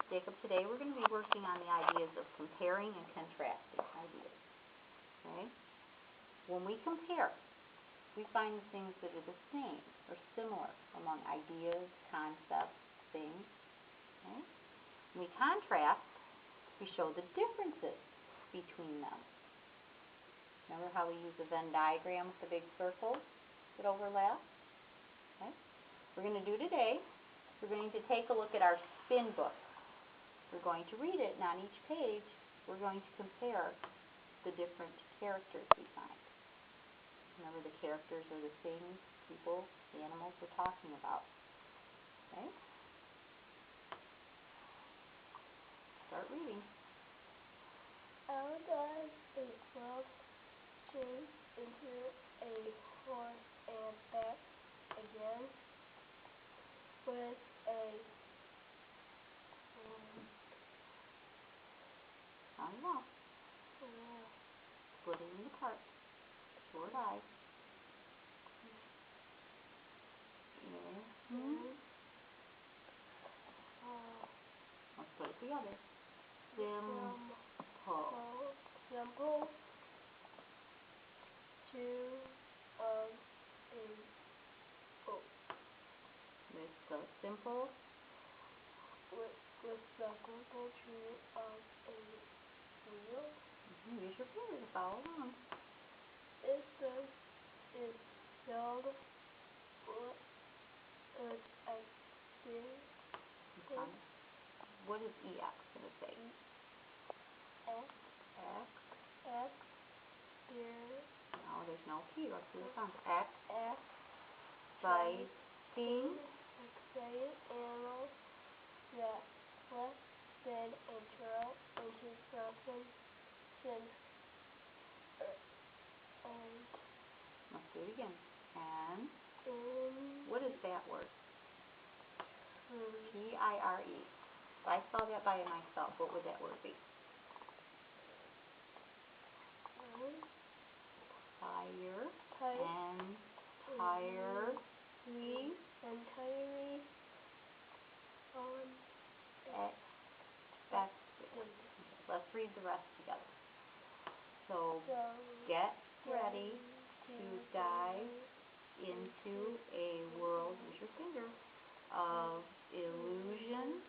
Jacob, today we're going to be working on the ideas of comparing and contrasting ideas. Okay? When we compare, we find things that are the same or similar among ideas, concepts, things. Okay? When we contrast, we show the differences between them. Remember how we use a Venn diagram with the big circles that overlap? Okay? We're going to do today, we're going to take a look at our spin book. We're going to read it, and on each page, we're going to compare the different characters we find. Remember, the characters are the things, people, the animals we're talking about. Okay? Start reading. How does a squirrel change into a horse and back again with a I don't know. Split it into parts. Short eyes. Let's put it together. Simple. Two of a boat. With the simple. With the simple tree of a wheel. Use your finger to follow along. This is filled with a big. What is EX going to say? X. Beer. No, there's no P. Let's do the sound. X. Exciting animals that flip, spin, and twirl into frozen since. Let's do it again. And what is that word? P-I-R-E. If I saw that by myself, what would that word be? Tire. And tirely. Entirely Unexpected. Let's read the rest together. So get ready to dive into a world, use your finger, of illusion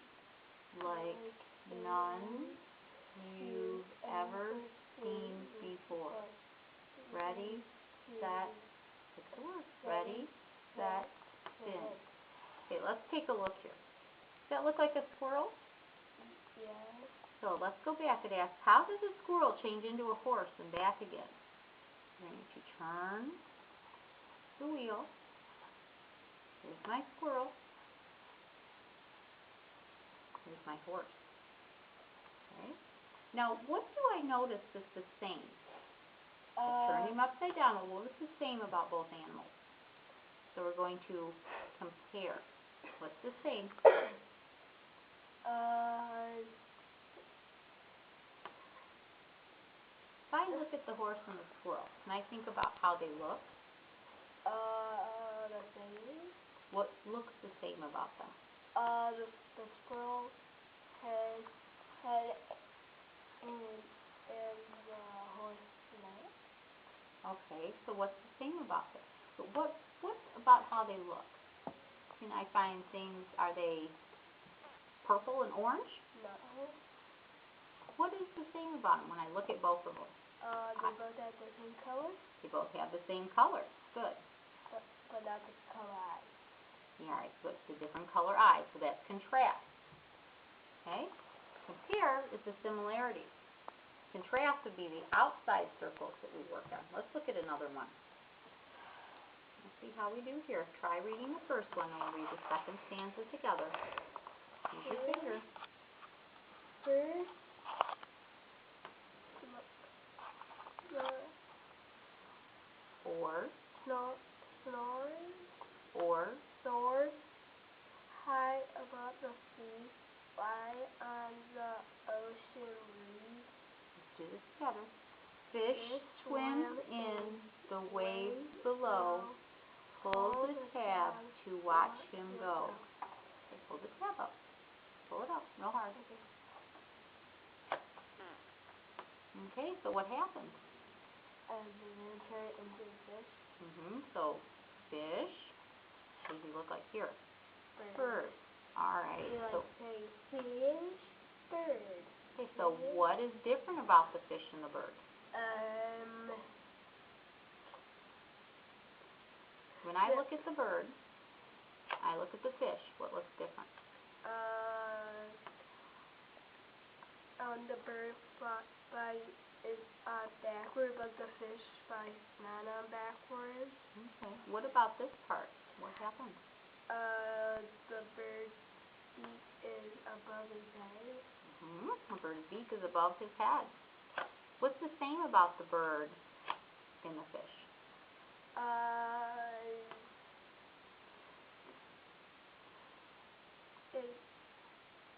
like none you've ever seen before. Ready, set, pick the word. Ready, set, spin. Okay, let's take a look here. Does that look like a squirrel? Yes. So let's go back and ask, how does a squirrel change into a horse and back again? We're going to turn the wheel. Here's my squirrel. Here's my horse. Okay. Now, what do I notice is the same? Turn him upside down. What is the same about both animals? So we're going to compare. What's the same? If I look at the horse and the squirrel, can I think about how they look? The same. What looks the same about them? The squirrel has head and the horse neck. Okay, so what's the same about them? But what about how they look? Can I find things, are they purple and orange? No. What is the same about them when I look at both of them? They both have the same color. They both have the same color. Good. But not the color eyes. Yeah, right, so it's the different color eyes, so that's contrast. Okay? Compare is the similarities. Contrast would be the outside circles that we work on. Let's look at another one. Let's see how we do here. Try reading the first one, and we'll read the second stanza together. Use your finger. First, soars high above the sea, fly on the ocean breeze. Let's do this together. Fish swim in the waves below. Pull the tab to watch him go. Okay, pull the tab up. Pull it up. real hard. Okay, so what happens? And then turn it into a fish. So fish. What does he look like here? Bird. All right. You So say fish, bird. okay. So what is different about the fish and the bird? When I look at the bird, I look at the fish. What looks different? The bird fly is backward, but the fish flies not on backwards. Okay. What about this part? What happens? The bird's beak is above his head. The bird's beak is above his head. What's the same about the bird and the fish?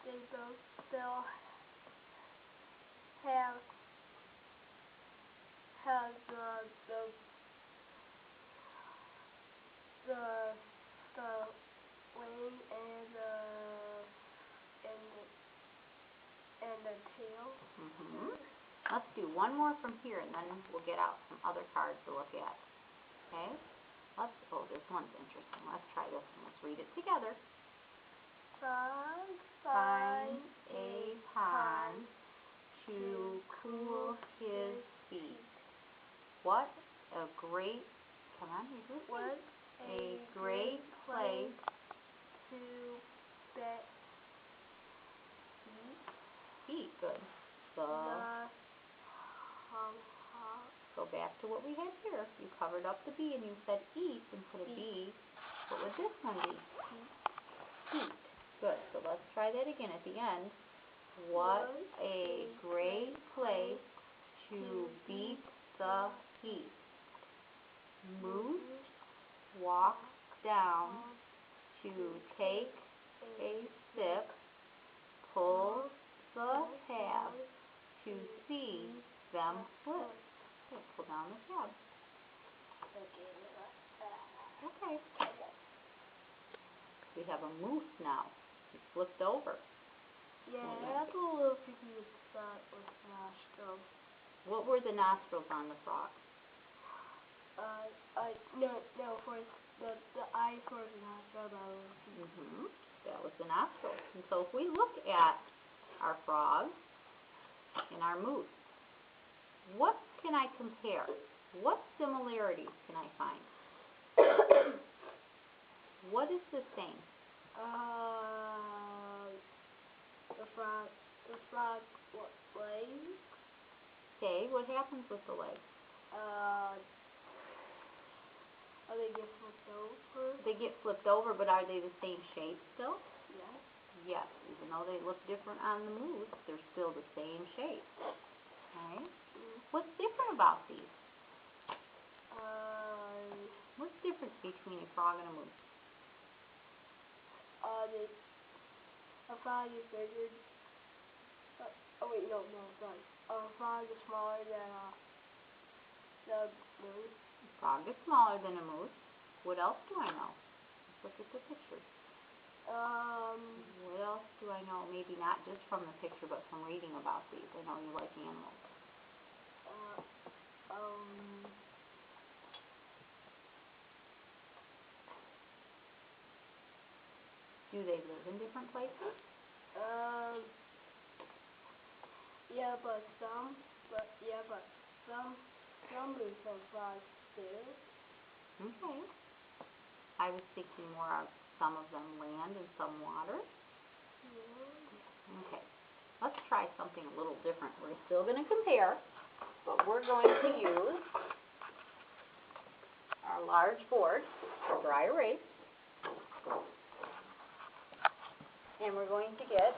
They both still have the wing and the tail. Let's do one more from here, and then we'll get out some other cards to look at. Okay? Oh, this one's interesting. Let's try this one. Let's read it together. Frog Finds a pond to cool his feet. What a great, come on, read with me. What a great place to bet feet. Good. Go back to what we had here. You covered up the B and you said eat and put a B. What would this one be? Feet. Good. So let's try that again at the end. What a great place to beat the heat. Moose walks down to take a sip, pulls the tab to see them slip. Okay, pull down the tab. Okay. We have a moose now. He flipped over. Yeah, that's a little tricky with nostrils. What were the nostrils on the frog? No, for the eye for the nostril. That was the nostrils. And so if we look at our frog and our moose, what can I compare? What similarities can I find? What is the same? The frog's legs. Okay, what happens with the legs? They get flipped over. They get flipped over, but are they the same shape still? Yes. Yes, even though they look different on the moose, they're still the same shape. Okay. What's different about these? What's the difference between a frog and a moose? A frog is bigger. Sorry. A frog is smaller than the moose. A frog is smaller than a moose. What else do I know? Let's look at the pictures. What else do I know? Maybe not just from the picture, but from reading about these. I know you like animals. Do they live in different places? Some moose and frogs do. Okay. I was thinking more of some of them land and some water. Okay. Let's try something a little different. We're still going to compare, but we're going to use our large board for dry erase. And we're going to get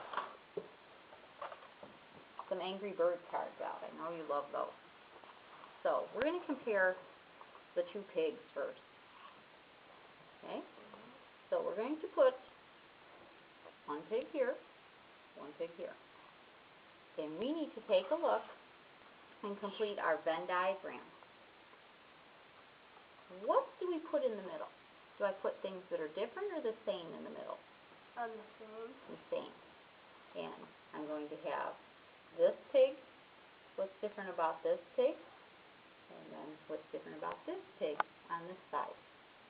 some Angry Bird cards out. I know you love those. So we're going to compare the two pigs first. Okay? So we're going to put one pig here, one pig here. And we need to take a look and complete our Venn diagram. What do we put in the middle? Do I put things that are different or the same in the middle? The same. The same. And I'm going to have this pig. What's different about this pig? And then what's different about this pig on this side?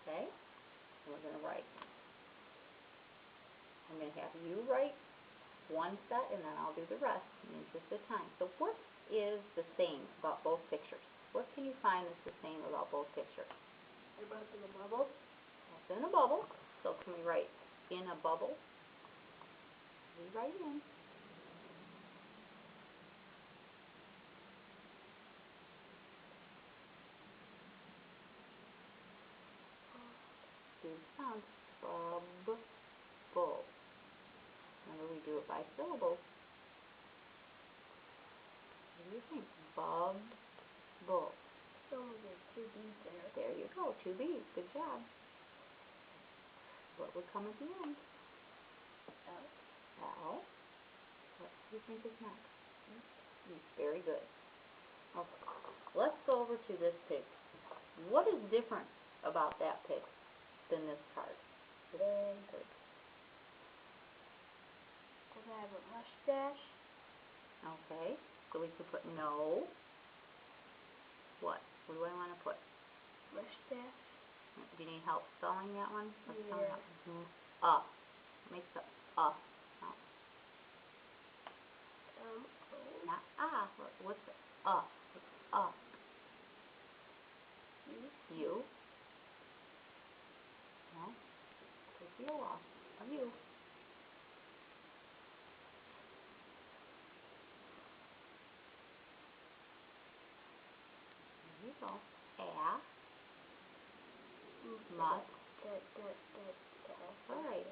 Okay? And we're going to write. I'm going to have you write one set, and then I'll do the rest in the interest of time. So what is the same about both pictures? What can you find that's the same about both pictures? They're both in a bubble. That's in a bubble. So can we write in a bubble? We write in. Do the sound. Bubble. Remember, we do it by syllables. What do you think? Bubble. So there's two B's there. There you go. Two B's. Good job. What would come at the end? L. L. What do you think is next? E. Very good. Okay. Let's go over to this pig. What is different about that pig than this card? This pig. Does it have a mustache? Okay. So we could put no. What? What do I want to put? Mustache. Do you need help spelling that one? Let's spell it Yeah. out. Make the sound. Not what's the What's You. No. Take the O off. You. There you go. Must. All right.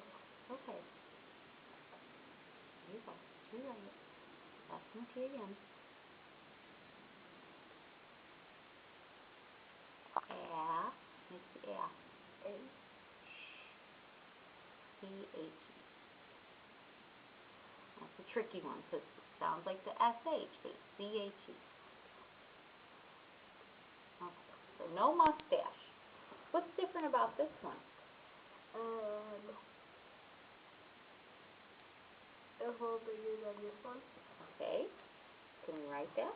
Okay. There you go. Rewrite it. S and T again. Make the C-H-E. That's a tricky one because it sounds like the S-H, but it's C-H-E. Okay. So no mustache. What's different about this one? A little bigger than this one. Okay. Can we write that?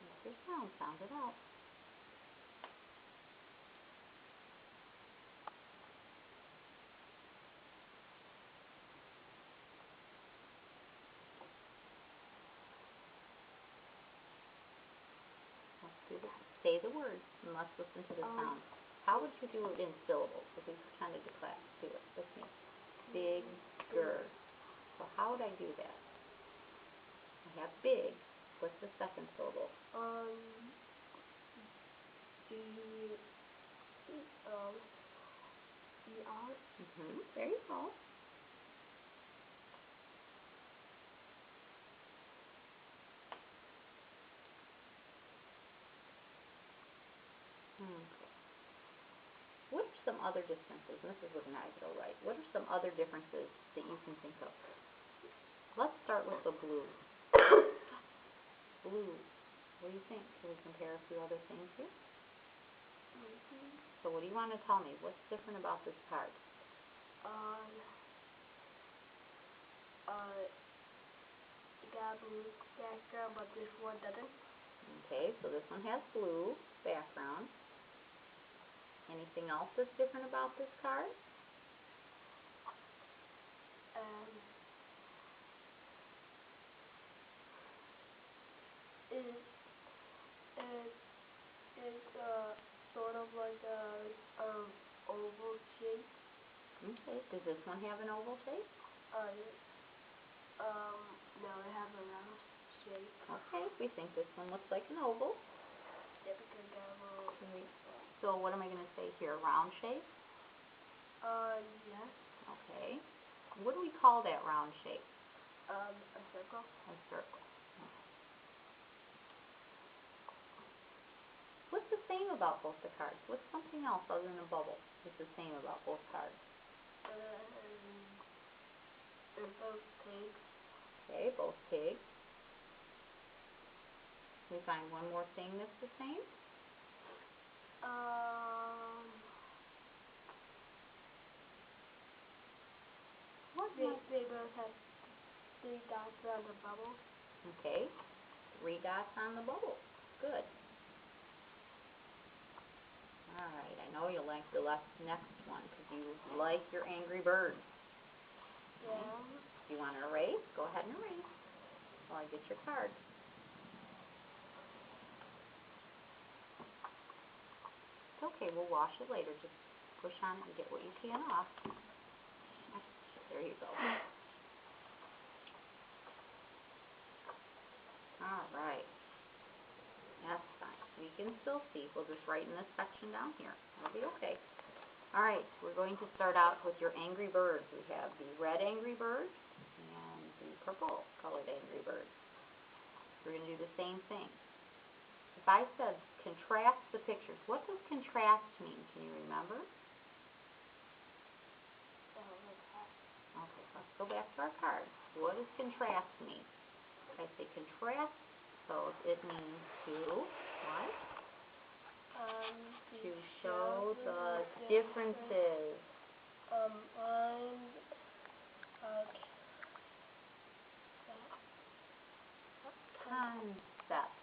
Make your sound. Sound it out. Say the words and let's listen to the sound. How would you do it in syllables if we pretended to class do it with me? Bigger. So how would I do that? I have big. What's the second syllable? E-R. There you go. What are some other differences? And this is what I go right. What are some other differences that you can think of? Let's start with the blue. Blue. What do you think? Can we compare a few other things here? So what do you want to tell me? What's different about this card? It got a blue background, but this one doesn't. Okay, so this one has blue background. Anything else that's different about this card? It's sort of like a oval shape. Okay, does this one have an oval shape? No, it has a round shape. Okay, we think this one looks like an oval. Yeah, because it got a little... So what am I going to say here? Round shape? Yes. Okay. What do we call that round shape? A circle. A circle. Okay. What's the same about both the cards? What's something else other than a bubble that's the same about both cards? They're both pigs. Okay, both pigs. We find one more thing that's the same? one has 3 dots on the bubble. Okay, 3 dots on the bubble. Good. Alright, I know you'll like the next one because you like your Angry Birds. Yeah. Do you want to erase? Go ahead and erase while I get your card. It's okay, we'll wash it later. Just push on it and get what you can off. There you go. Alright. That's fine. We can still see. We'll just write in this section down here. It'll be okay. Alright, we're going to start out with your Angry Birds. We have the red Angry Bird and the purple colored Angry Bird. We're going to do the same thing. If I said contrast the pictures, what does contrast mean? Can you remember? Okay, let's go back to our cards. What does contrast mean? If I say contrast those, it means to what? To show the differences. Concept.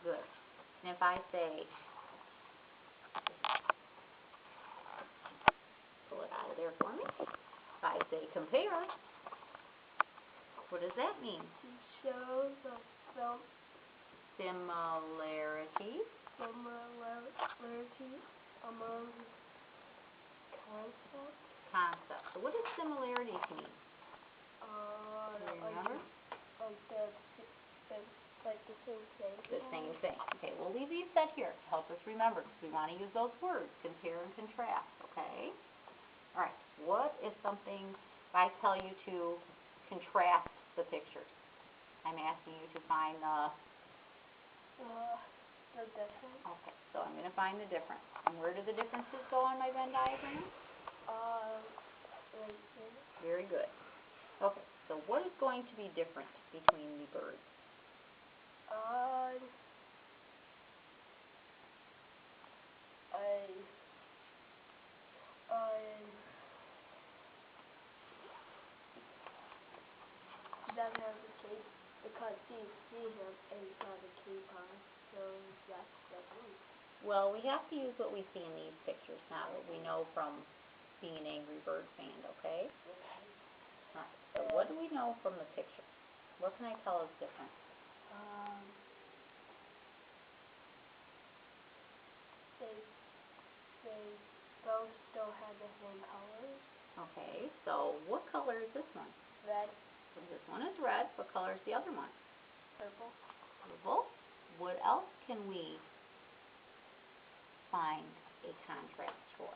Good. And if I say, pull it out of there for me. If I say compare, what does that mean? To show the Similarities. Similarity among concepts. Concept. So what does similarities mean? Do you remember? Like the same thing. The same thing. Okay, we'll leave these set here to help us remember because we want to use those words, compare and contrast, okay? All right, what is something, if I tell you to contrast the pictures, I'm asking you to find the difference. Okay, so I'm going to find the difference. And where do the differences go on my Venn diagram? Right here. Very good. Okay, so what is going to be different between the birds? Doesn't have the cape because you see him and he's got a cape on, so that's different. Well, we have to use what we see in these pictures, not what we know from being an Angry Bird fan, okay? Okay. Alright, so what do we know from the pictures? What can I tell is different? They both don't have the same colors. Okay, so what color is this one? Red. So this one is red. What color is the other one? Purple. Purple. What else can we find a contrast for?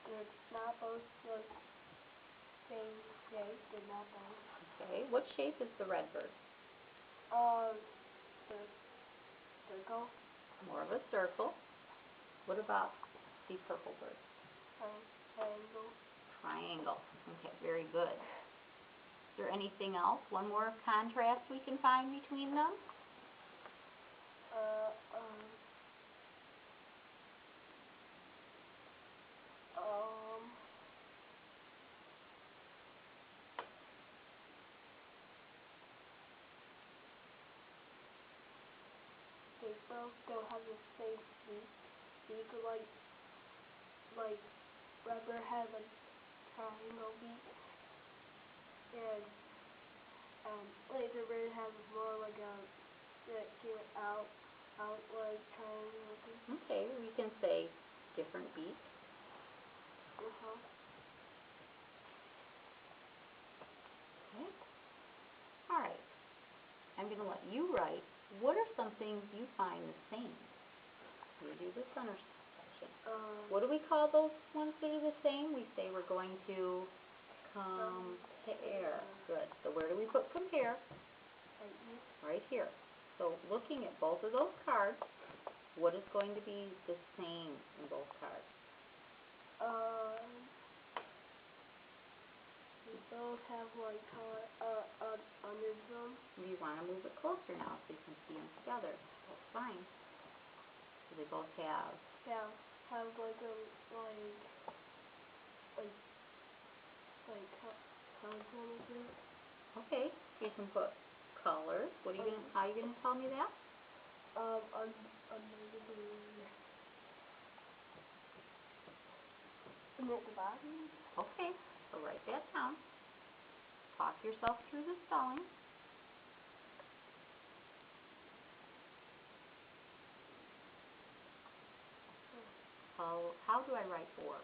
They're not both the same shape. They're not both. Okay, what shape is the red bird? The circle. More of a circle. What about the purple bird? Triangle. Triangle. Okay, very good. Is there anything else? One more contrast we can find between them? They both don't have the same beak. Like rubber has a triangle beak, and laser bird has more like a circular outward triangle beak. Okay, we can say different beaks. Okay. All right. I'm going to let you write. What are some things you find the same? You do the center section. What do we call those ones that are the same? We say we're going to compare. Good. So where do we put compare? Right here. So looking at both of those cards, what is going to be the same in both cards? those have like color under them. You want to move it closer now so you can see them together. That's fine. So they both have Have like a colors under it. Okay, so you can put colors. What are you gonna? How are you gonna tell me that? Under the balloon. And at the bottom. Okay, so write that down. Talk yourself through the spelling. How do I write for?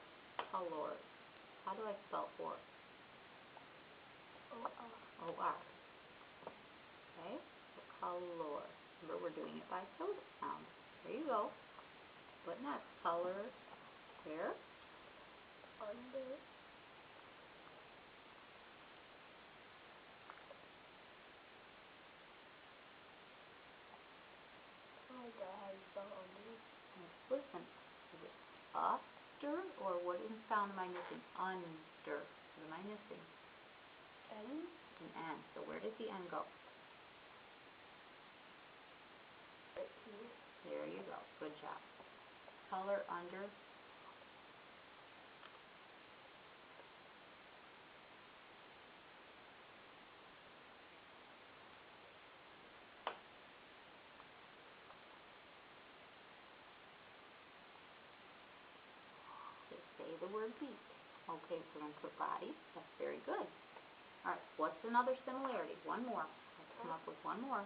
Color. How do I spell for? O-R. Okay, so color. Remember, we're doing it by tilde sound. There you go. What next? Color. Where? Under. Oh my god, how you spell under? Listen. Is it after or what sound am I missing? Under. What am I missing? N? An N. So where does the N go? Right here. There you go. Good job. Color under. Say the word beak. Okay, so we're going to put body. That's very good. All right, what's another similarity? One more. Let's come up with one more.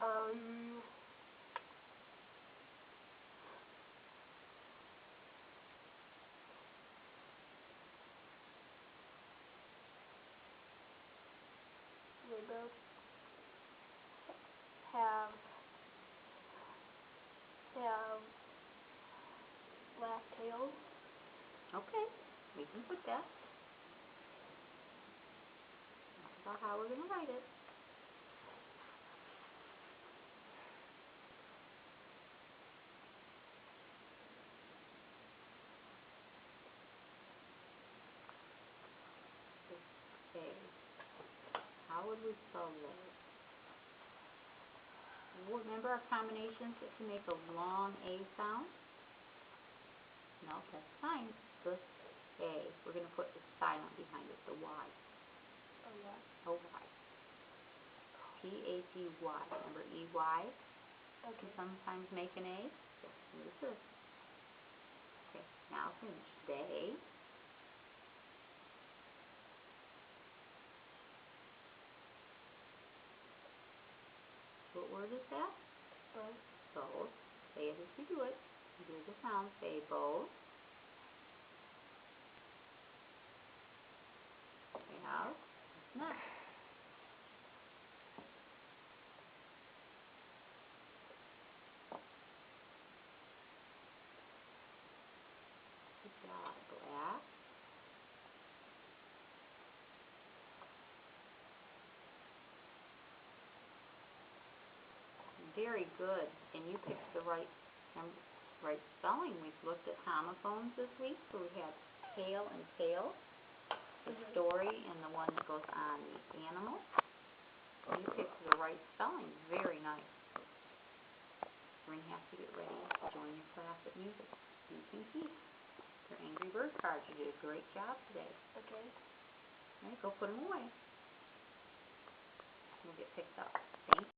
They both have black tails. Okay, we can put that. Talk about how we're going to write it. A. How would we spell that? Remember our combinations that can make a long A sound? No, that's fine. The A. We're going to put the silent behind it, the Y. Oh, yeah. O-Y. P-A-T-Y. Remember E-Y? Okay. Can sometimes make an A? Yes, this is. Okay, now finish. They. What word is that? Both. Both. Say it as we do it. You hear the sound. Say both. Have. What's next? Good job. Black. Very good. And you picked the right spelling. We've looked at homophones this week, so we had tail and tail, the story, and the one that goes on the animal. You picked the right spelling. Very nice. We're going to have to get ready to join your class at music. You can keep your Angry Bird cards. You did a great job today. Okay. All right, go put them away. We'll get picked up. Thank you.